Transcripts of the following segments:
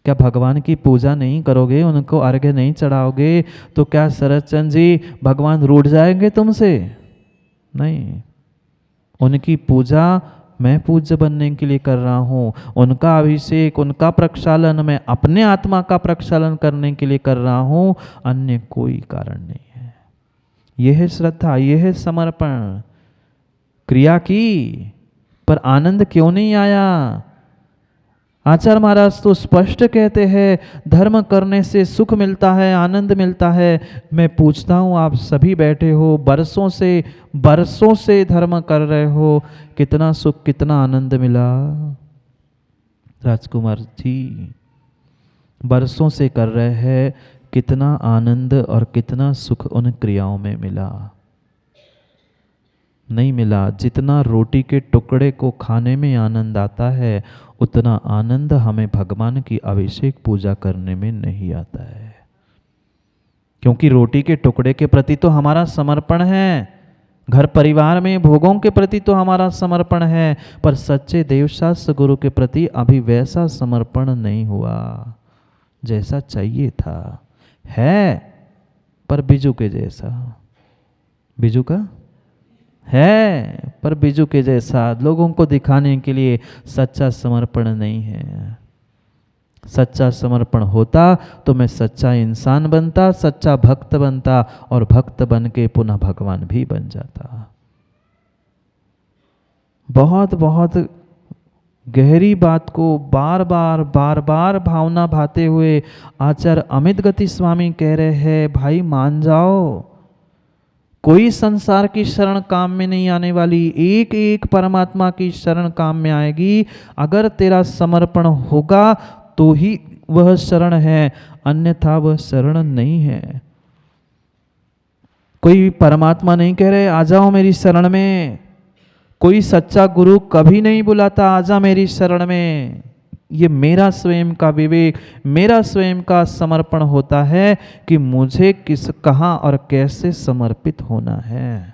क्या भगवान की पूजा नहीं करोगे, उनको अर्घ्य नहीं चढ़ाओगे, तो क्या शरद चंद्र जी भगवान रूठ जाएंगे तुमसे? नहीं। उनकी पूजा मैं पूज्य बनने के लिए कर रहा हूँ, उनका अभिषेक, उनका प्रक्षालन मैं अपने आत्मा का प्रक्षालन करने के लिए कर रहा हूँ, अन्य कोई कारण नहीं है। यह है श्रद्धा, यह है समर्पण। क्रिया की पर आनंद क्यों नहीं आया? आचार्य महाराज तो स्पष्ट कहते हैं धर्म करने से सुख मिलता है, आनंद मिलता है। मैं पूछता हूँ, आप सभी बैठे हो, बरसों से धर्म कर रहे हो, कितना सुख कितना आनंद मिला? राजकुमार जी, बरसों से कर रहे हैं, कितना आनंद और कितना सुख उन क्रियाओं में मिला? नहीं मिला। जितना रोटी के टुकड़े को खाने में आनंद आता है, उतना आनंद हमें भगवान की अभिषेक पूजा करने में नहीं आता है। क्योंकि रोटी के टुकड़े के प्रति तो हमारा समर्पण है, घर परिवार में भोगों के प्रति तो हमारा समर्पण है, पर सच्चे देवशास्त्र गुरु के प्रति अभी वैसा समर्पण नहीं हुआ जैसा चाहिए था। है पर बिजू के जैसा। बिजू का है पर बिजू के जैसा, लोगों को दिखाने के लिए सच्चा समर्पण नहीं है। सच्चा समर्पण होता तो मैं सच्चा इंसान बनता, सच्चा भक्त बनता, और भक्त बन के पुनः भगवान भी बन जाता। बहुत बहुत गहरी बात को बार बार भावना भाते हुए आचार्य अमित गति स्वामी कह रहे हैं, भाई मान जाओ, कोई संसार की शरण काम में नहीं आने वाली, एक एक परमात्मा की शरण काम में आएगी। अगर तेरा समर्पण होगा तो ही वह शरण है, अन्यथा वह शरण नहीं है। कोई परमात्मा नहीं कह रहे आ जाओ मेरी शरण में, कोई सच्चा गुरु कभी नहीं बुलाता आजा मेरी शरण में। ये मेरा स्वयं का विवेक, मेरा स्वयं का समर्पण होता है कि मुझे किस, कहाँ और कैसे समर्पित होना है।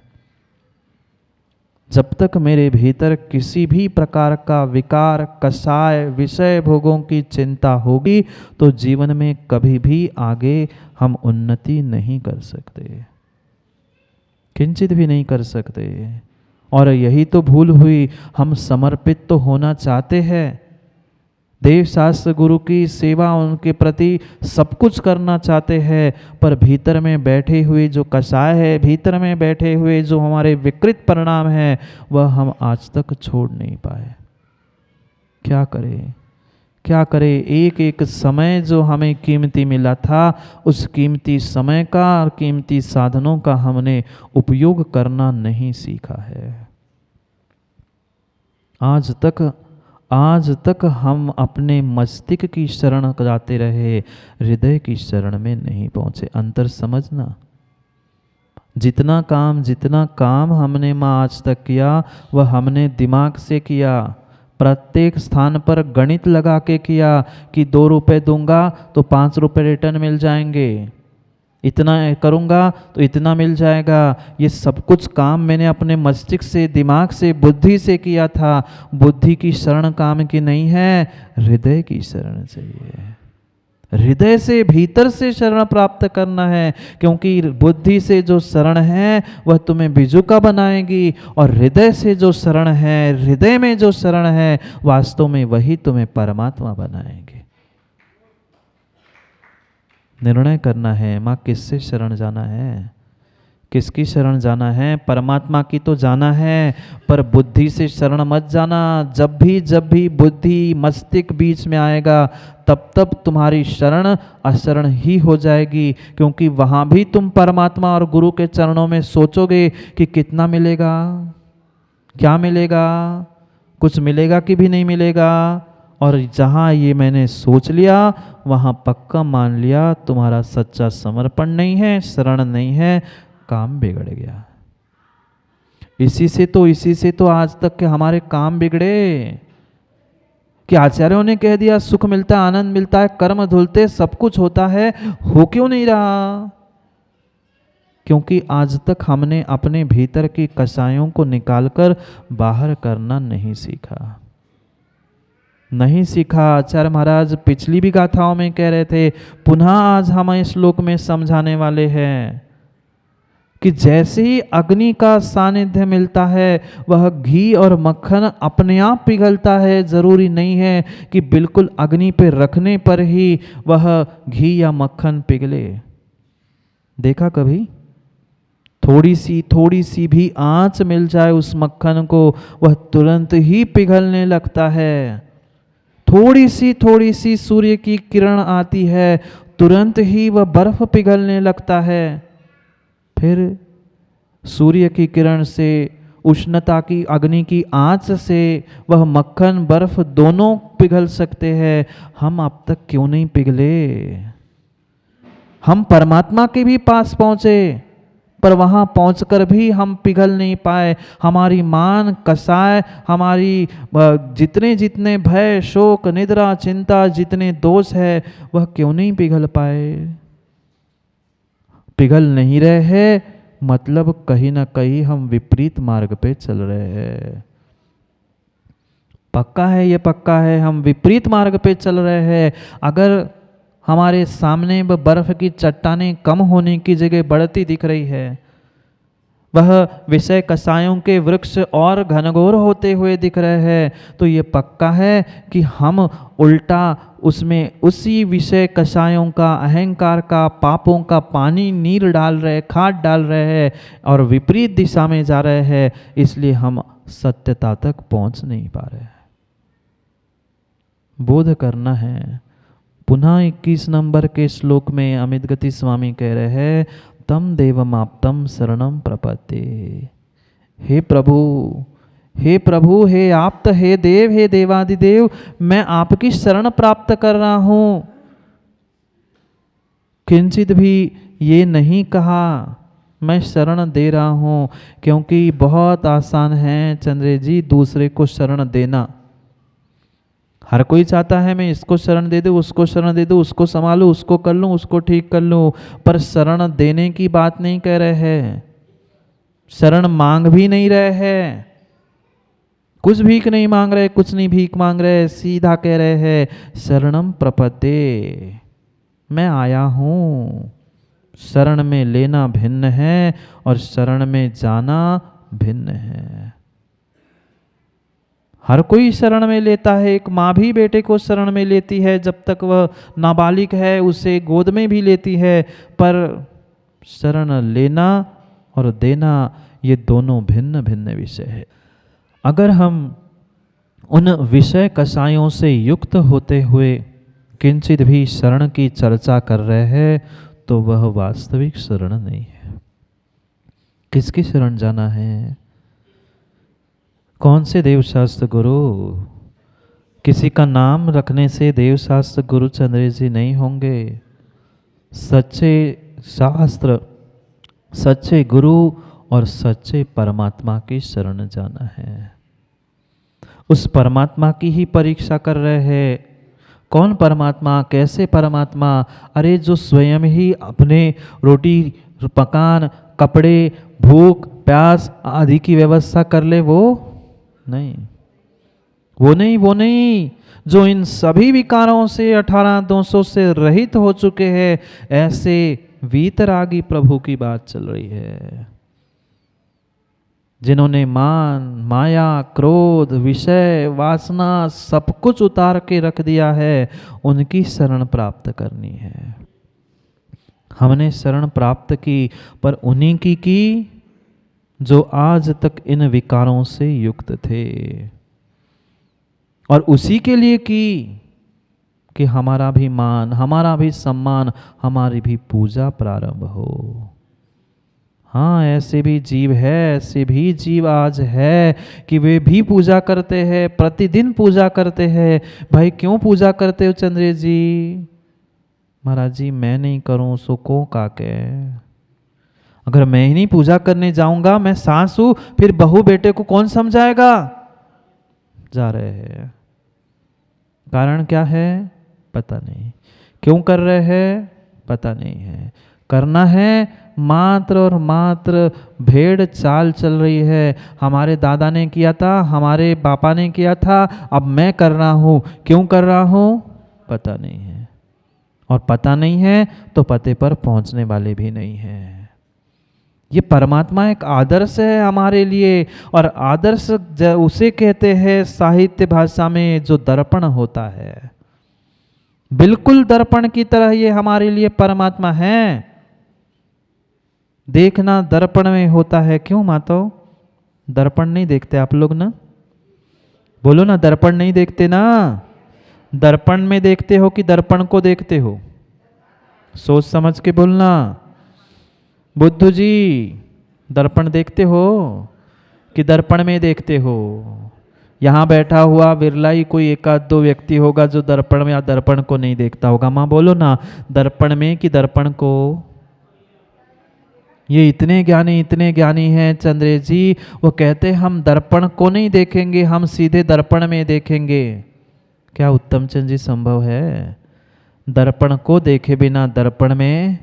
जब तक मेरे भीतर किसी भी प्रकार का विकार, कषाय, विषय भोगों की चिंता होगी तो जीवन में कभी भी आगे हम उन्नति नहीं कर सकते, किंचित भी नहीं कर सकते। और यही तो भूल हुई, हम समर्पित तो होना चाहते हैं, देव शास्त्र गुरु की सेवा, उनके प्रति सब कुछ करना चाहते हैं, पर भीतर में बैठे हुए जो कषाय है, भीतर में बैठे हुए जो हमारे विकृत परिणाम है, वह हम आज तक छोड़ नहीं पाए। क्या करें, क्या करें? एक एक समय जो हमें कीमती मिला था, उस कीमती समय का और कीमती साधनों का हमने उपयोग करना नहीं सीखा है। आज तक हम अपने मस्तिष्क की शरण जाते रहे, हृदय की शरण में नहीं पहुंचे। अंतर समझना। जितना काम हमने माँ आज तक किया, वह हमने दिमाग से किया, प्रत्येक स्थान पर गणित लगा के किया कि 2 रुपये दूंगा तो 5 रुपये रिटर्न मिल जाएंगे, इतना करूँगा तो इतना मिल जाएगा। ये सब कुछ काम मैंने अपने मस्तिष्क से, दिमाग से, बुद्धि से किया था। बुद्धि की शरण काम की नहीं है, हृदय की शरण चाहिए। हृदय से, भीतर से शरण प्राप्त करना है, क्योंकि बुद्धि से जो शरण है वह तुम्हें बिजू का बनाएगी, और हृदय से जो शरण है, हृदय में जो शरण है, वास्तव में वही तुम्हें परमात्मा बनाएंगे। निर्णय करना है, माँ किससे शरण जाना है, किसकी शरण जाना है? परमात्मा की तो जाना है, पर बुद्धि से शरण मत जाना। जब भी बुद्धि मस्तिष्क बीच में आएगा, तब तुम्हारी शरण अशरण ही हो जाएगी, क्योंकि वहाँ भी तुम परमात्मा और गुरु के चरणों में सोचोगे कि कितना मिलेगा, क्या मिलेगा, कुछ मिलेगा कि भी नहीं मिलेगा। और जहाँ ये मैंने सोच लिया, वहाँ पक्का मान लिया तुम्हारा सच्चा समर्पण नहीं है, शरण नहीं है, काम बिगड़ गया। इसी से तो आज तक के हमारे काम बिगड़े कि आचार्यों ने कह दिया सुख मिलता है, आनंद मिलता है, कर्म धुलते, सब कुछ होता है, हो क्यों नहीं रहा? क्योंकि आज तक हमने अपने भीतर की कषायों को निकालकर बाहर करना नहीं सीखा। नहीं सीखा। आचार्य महाराज पिछली भी गाथाओं में कह रहे थे, पुनः आज हम इस श्लोक में समझाने वाले हैं कि जैसे ही अग्नि का सानिध्य मिलता है वह घी और मक्खन अपने आप पिघलता है। जरूरी नहीं है कि बिल्कुल अग्नि पे रखने पर ही वह घी या मक्खन पिघले। देखा कभी? थोड़ी सी भी आंच मिल जाए उस मक्खन को, वह तुरंत ही पिघलने लगता है। थोड़ी सी सूर्य की किरण आती है, तुरंत ही वह बर्फ पिघलने लगता है। फिर सूर्य की किरण से, उष्णता की, अग्नि की आंच से वह मक्खन बर्फ दोनों पिघल सकते हैं। हम अब तक क्यों नहीं पिघले? हम परमात्मा के भी पास पहुंचे पर वहां पहुंचकर भी हम पिघल नहीं पाए। हमारी मान कसाय, हमारी जितने जितने भय, शोक, निद्रा, चिंता, जितने दोष है, वह क्यों नहीं पिघल पाए? पिघल नहीं रहे हैं, मतलब कहीं ना कहीं हम विपरीत मार्ग पे चल रहे हैं। पक्का है, ये पक्का है, हम विपरीत मार्ग पे चल रहे हैं। अगर हमारे सामने बर्फ की चट्टानें कम होने की जगह बढ़ती दिख रही है, वह विषय कसायों के वृक्ष और घनघोर होते हुए दिख रहे हैं, तो ये पक्का है कि हम उल्टा उसमें उसी विषय कसायों का, अहंकार का, पापों का पानी, नीर डाल रहे, खाद डाल रहे हैं और विपरीत दिशा में जा रहे हैं। इसलिए हम सत्यता तक पहुंच नहीं पा रहे हैं। बोध करना है। पुनः 21 नंबर के श्लोक में अमित गति स्वामी कह रहे हैं, तम देवमाप्तम शरणम प्रपत्ति। हे प्रभु, हे प्रभु, हे आप्त, हे देव, हे देवादिदेव, मैं आपकी शरण प्राप्त कर रहा हूं। किंचित भी ये नहीं कहा मैं शरण दे रहा हूं, क्योंकि बहुत आसान है चंद्र जी दूसरे को शरण देना। हर कोई चाहता है मैं इसको शरण दे दूं, उसको शरण दे दूं, उसको संभालूं, उसको कर लूं, उसको ठीक कर लूं, पर शरण देने की बात नहीं कह रहे हैं। शरण मांग भी नहीं रहे हैं, कुछ भीख नहीं मांग रहे, कुछ नहीं भीख मांग रहे, सीधा कह रहे हैं शरणम प्रपद्ये, मैं आया हूं। शरण में लेना भिन्न है और शरण में जाना भिन्न है। हर कोई शरण में लेता है। एक माँ भी बेटे को शरण में लेती है, जब तक वह नाबालिग है उसे गोद में भी लेती है, पर शरण लेना और देना ये दोनों भिन्न भिन्न विषय है। अगर हम उन विषय कसायों से युक्त होते हुए किंचित भी शरण की चर्चा कर रहे हैं तो वह वास्तविक शरण नहीं है। किसकी शरण जाना है? कौन से देवशास्त्र गुरु? किसी का नाम रखने से देवशास्त्र गुरु चंद्र जी नहीं होंगे। सच्चे शास्त्र, सच्चे गुरु और सच्चे परमात्मा की शरण जाना है। उस परमात्मा की ही परीक्षा कर रहे हैं। कौन परमात्मा? कैसे परमात्मा? अरे जो स्वयं ही अपने रोटी, मकान, कपड़े, भूख, प्यास आदि की व्यवस्था कर ले, वो नहीं, वो नहीं, वो नहीं। जो इन सभी विकारों से 18 दोषों से रहित हो चुके हैं, ऐसे वीतरागी प्रभु की बात चल रही है। जिन्होंने मान, माया, क्रोध, विषय, वासना सब कुछ उतार के रख दिया है, उनकी शरण प्राप्त करनी है। हमने शरण प्राप्त की, पर उन्हीं की जो आज तक इन विकारों से युक्त थे, और उसी के लिए की कि हमारा भी मान, हमारा भी सम्मान, हमारी भी पूजा प्रारंभ हो। हाँ, ऐसे भी जीव है, ऐसे भी जीव आज है कि वे भी पूजा करते हैं, प्रतिदिन पूजा करते हैं। भाई क्यों पूजा करते हो चंद्र जी? महाराज जी मैं नहीं करूं सो को काके। अगर मैं ही नहीं पूजा करने जाऊंगा, मैं सास हूं, फिर बहू बेटे को कौन समझाएगा? जा रहे हैं। कारण क्या है पता नहीं, क्यों कर रहे हैं पता नहीं है। करना है मात्र और मात्र भेड़ चाल चल रही है। हमारे दादा ने किया था, हमारे पापा ने किया था, अब मैं कर रहा हूँ। क्यों कर रहा हूँ पता नहीं है, और पता नहीं है तो पते पर पहुँचने वाले भी नहीं हैं। ये परमात्मा एक आदर्श है हमारे लिए, और आदर्श उसे कहते हैं साहित्य भाषा में जो दर्पण होता है। बिल्कुल दर्पण की तरह ये हमारे लिए परमात्मा है। देखना दर्पण में होता है। क्यों माताओं, दर्पण नहीं देखते आप लोग ना? बोलो ना, दर्पण नहीं देखते ना? दर्पण में देखते हो कि दर्पण को देखते हो? सोच समझ के बोलना। बुद्धू जी, दर्पण देखते हो कि दर्पण में देखते हो? यहाँ बैठा हुआ बिरला ही कोई एक आध दो व्यक्ति होगा जो दर्पण में या दर्पण को नहीं देखता होगा। माँ बोलो ना, दर्पण में कि दर्पण को? ये इतने ज्ञानी हैं चंद्रेश जी, वो कहते हैं हम दर्पण को नहीं देखेंगे, हम सीधे दर्पण में देखेंगे। क्या उत्तम चंद जी संभव है? दर्पण को देखे बिना दर्पण में,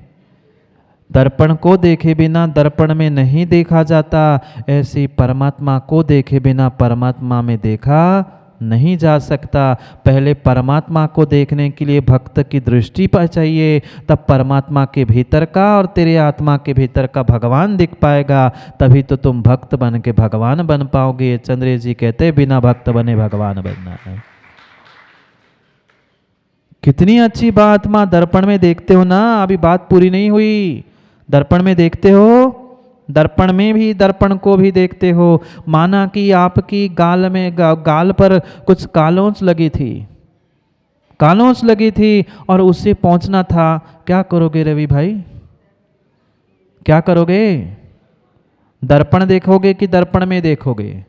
दर्पण को देखे बिना दर्पण में नहीं देखा जाता, ऐसी परमात्मा को देखे बिना परमात्मा में देखा नहीं जा सकता। पहले परमात्मा को देखने के लिए भक्त की दृष्टि पर चाहिए, तब परमात्मा के भीतर का और तेरे आत्मा के भीतर का भगवान दिख पाएगा, तभी तो तुम भक्त बन के भगवान बन पाओगे। चंद्रेश जी कहते बिना भक्त बने भगवान बनना है। कितनी अच्छी बात माँ, दर्पण में देखते हो ना? अभी बात पूरी नहीं हुई। दर्पण में देखते हो, दर्पण में भी दर्पण को भी देखते हो। माना कि आपकी गाल में गाल पर कुछ कालोंच लगी थी, कालोंच लगी थी और उससे पहुंचना था। क्या करोगे रवि भाई, क्या करोगे? दर्पण देखोगे कि दर्पण में देखोगे?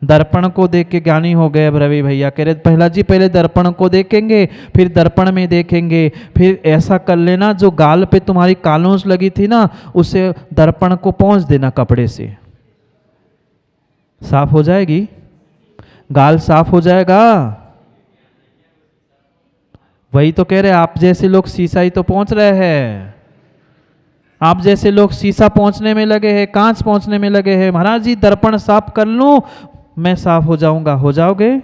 दर्पण को देख के ज्ञानी हो गए। अब रवि भैया कह रहे पहला जी पहले दर्पण को देखेंगे फिर दर्पण में देखेंगे। फिर ऐसा कर लेना, जो गाल पे तुम्हारी कालोंच लगी थी ना, उसे दर्पण को पोंछ देना कपड़े से, साफ हो जाएगी, गाल साफ हो जाएगा। वही तो कह रहे, आप जैसे लोग शीशा ही तो पहुंच रहे हैं, आप जैसे लोग शीशा पहुंचने में लगे हैं, कांच पहुंचने में लगे हैं। महाराज जी दर्पण साफ कर लूं मैं साफ हो जाऊंगा, हो जाओगे?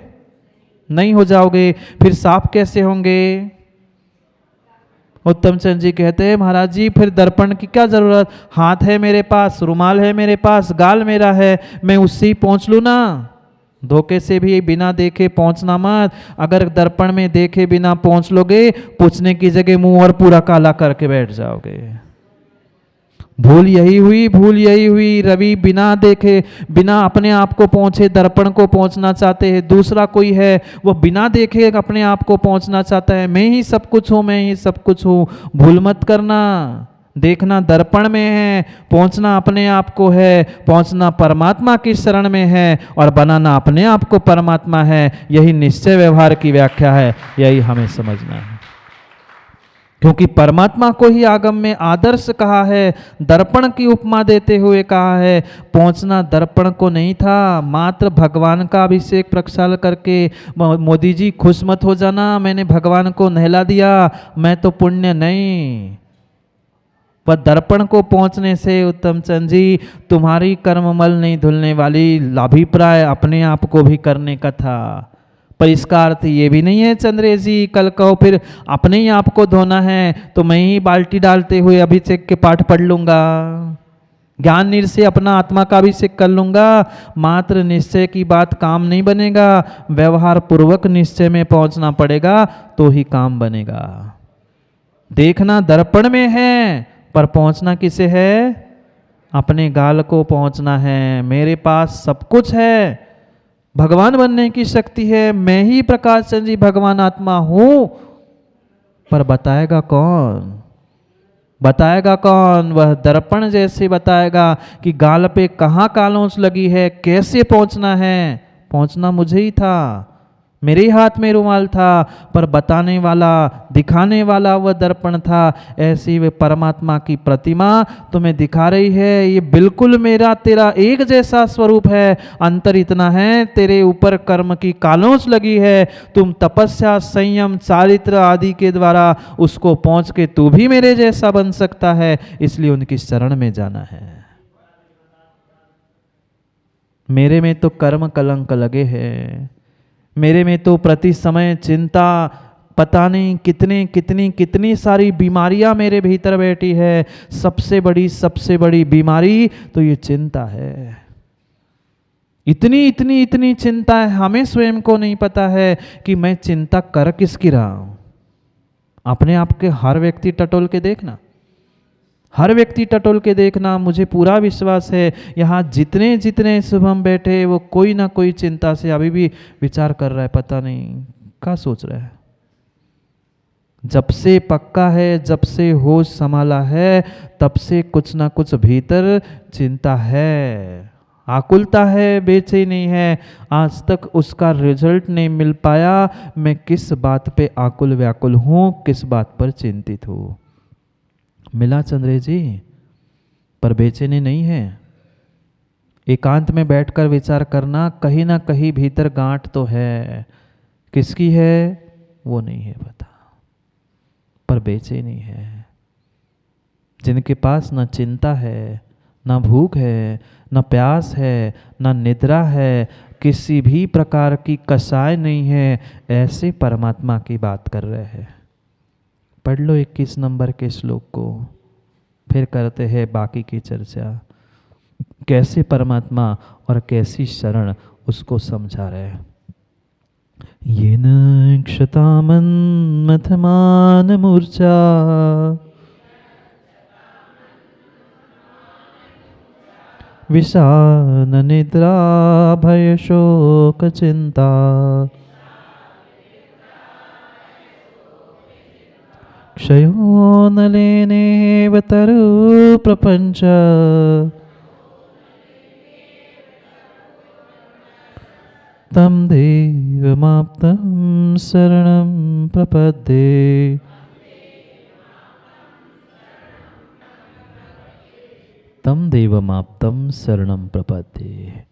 नहीं हो जाओगे। फिर साफ कैसे होंगे? उत्तम चंद जी कहते हैं महाराज जी फिर दर्पण की क्या जरूरत, हाथ है मेरे पास, रुमाल है मेरे पास, गाल मेरा है, मैं उससे ही पहुंच लूं ना। धोखे से भी बिना देखे पहुंचना मत। अगर दर्पण में देखे बिना पहुंच लोगे, पूछने की जगह मुंह और पूरा काला करके बैठ जाओगे। भूल यही हुई, भूल यही हुई। रवि बिना देखे, बिना अपने आप को पहुंचे दर्पण को पहुंचना चाहते हैं। दूसरा कोई है वो बिना देखे अपने आप को पहुंचना चाहता है, मैं ही सब कुछ हूं, मैं ही सब कुछ हूं। भूल मत करना, देखना दर्पण में है, पहुंचना अपने आप को है, पहुंचना परमात्मा की शरण में है, और बनाना अपने आप को परमात्मा है। यही निश्चय व्यवहार की व्याख्या है, यही हमें समझना है। क्योंकि परमात्मा को ही आगम में आदर्श कहा है, दर्पण की उपमा देते हुए कहा है। पहुंचना दर्पण को नहीं था, मात्र भगवान का अभिषेक प्रक्षाल करके। मोदी जी खुश मत हो जाना, मैंने भगवान को नहला दिया, मैं तो पुण्य नहीं। वह दर्पण को पहुंचने से उत्तम चंद जी तुम्हारी कर्ममल नहीं धुलने वाली, अभिप्राय अपने आप को भी करने का था। पर इसका अर्थ ये भी नहीं है चंद्रेश जी कल कहो फिर अपने ही आप को धोना है तो मैं ही बाल्टी डालते हुए अभिषेक के पाठ पढ़ लूंगा, ज्ञान निश्चय अपना आत्मा का अभिषेक कर लूंगा। मात्र निश्चय की बात काम नहीं बनेगा, व्यवहार पूर्वक निश्चय में पहुंचना पड़ेगा तो ही काम बनेगा। देखना दर्पण में है पर पहुंचना किसे है? अपने गाल को पहुंचना है। मेरे पास सब कुछ है, भगवान बनने की शक्ति है, मैं ही प्रकाश चंद जी भगवान आत्मा हूं, पर बताएगा कौन? बताएगा कौन? वह दर्पण जैसे बताएगा कि गाल पे कहाँ कालोंच लगी है, कैसे पहुंचना है। पहुंचना मुझे ही था, मेरे हाथ में रुमाल था, पर बताने वाला, दिखाने वाला वह दर्पण था। ऐसी वे परमात्मा की प्रतिमा तुम्हें दिखा रही है, ये बिल्कुल मेरा तेरा एक जैसा स्वरूप है। अंतर इतना है, तेरे ऊपर कर्म की कालोंच लगी है, तुम तपस्या, संयम, चारित्र आदि के द्वारा उसको पहुंच के तू भी मेरे जैसा बन सकता है, इसलिए उनकी शरण में जाना है। मेरे में तो कर्म कलंक लगे हैं, मेरे में तो प्रति समय चिंता, पता नहीं कितनी सारी बीमारियां मेरे भीतर बैठी है। सबसे बड़ी बीमारी तो ये चिंता है। इतनी चिंता है, हमें स्वयं को नहीं पता है कि मैं चिंता कर किसकी रहा हूं। अपने आप के हर व्यक्ति टटोल के देखना, हर व्यक्ति टटोल के देखना। मुझे पूरा विश्वास है यहाँ जितने जितने शुभम बैठे वो कोई ना कोई चिंता से अभी भी विचार कर रहा है, पता नहीं क्या सोच रहा है। जब से पक्का है, जब से होश संभाला है, तब से कुछ ना कुछ भीतर चिंता है, आकुलता है, बेचैनी है। आज तक उसका रिजल्ट नहीं मिल पाया। मैं किस बात पे आकुल व्याकुल हूँ, किस बात पर चिंतित हूँ। मिला चंद्रे जी, पर बेचैनी नहीं है। एकांत में बैठकर विचार करना, कहीं ना कहीं भीतर गांठ तो है, किसकी है वो नहीं है पता, पर बेचैनी है। जिनके पास न चिंता है, न भूख है, न प्यास है, न निद्रा है, किसी भी प्रकार की कसाय नहीं है, ऐसे परमात्मा की बात कर रहे हैं। पढ़ लो 21 नंबर के श्लोक को, फिर करते हैं बाकी की चर्चा। कैसे परमात्मा और कैसी शरण उसको समझा रहे हैं। येन क्षतामन्मथमान मूर्छा विषान निद्रा भय शोक चिंता क्षयो न लेनेव तरु प्रपंच तम देवमाप्तं शरणं प्रपद्ये। तम देवमाप्तं शरणं प्रपद्ये।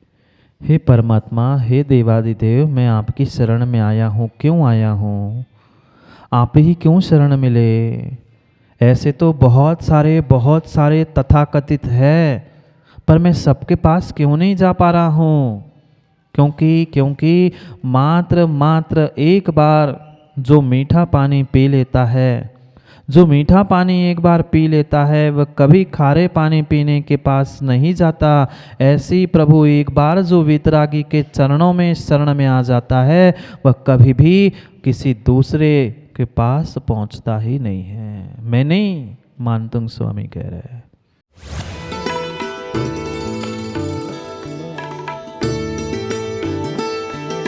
हे परमात्मा, हे देवादिदेव, मैं आपकी शरण में आया हूँ। क्यों आया हूँ? आप ही क्यों शरण मिले? ऐसे तो बहुत सारे तथाकथित है, पर मैं सबके पास क्यों नहीं जा पा रहा हूँ? क्योंकि मात्र एक बार जो मीठा पानी पी लेता है, जो मीठा पानी एक बार पी लेता है, वह कभी खारे पानी पीने के पास नहीं जाता। ऐसी प्रभु एक बार जो वितरागी के चरणों में शरण में आ जाता है, वह कभी भी किसी दूसरे के पास पहुंचता ही नहीं है। मैं नहीं, मानतुंग स्वामी कह रहे हैं।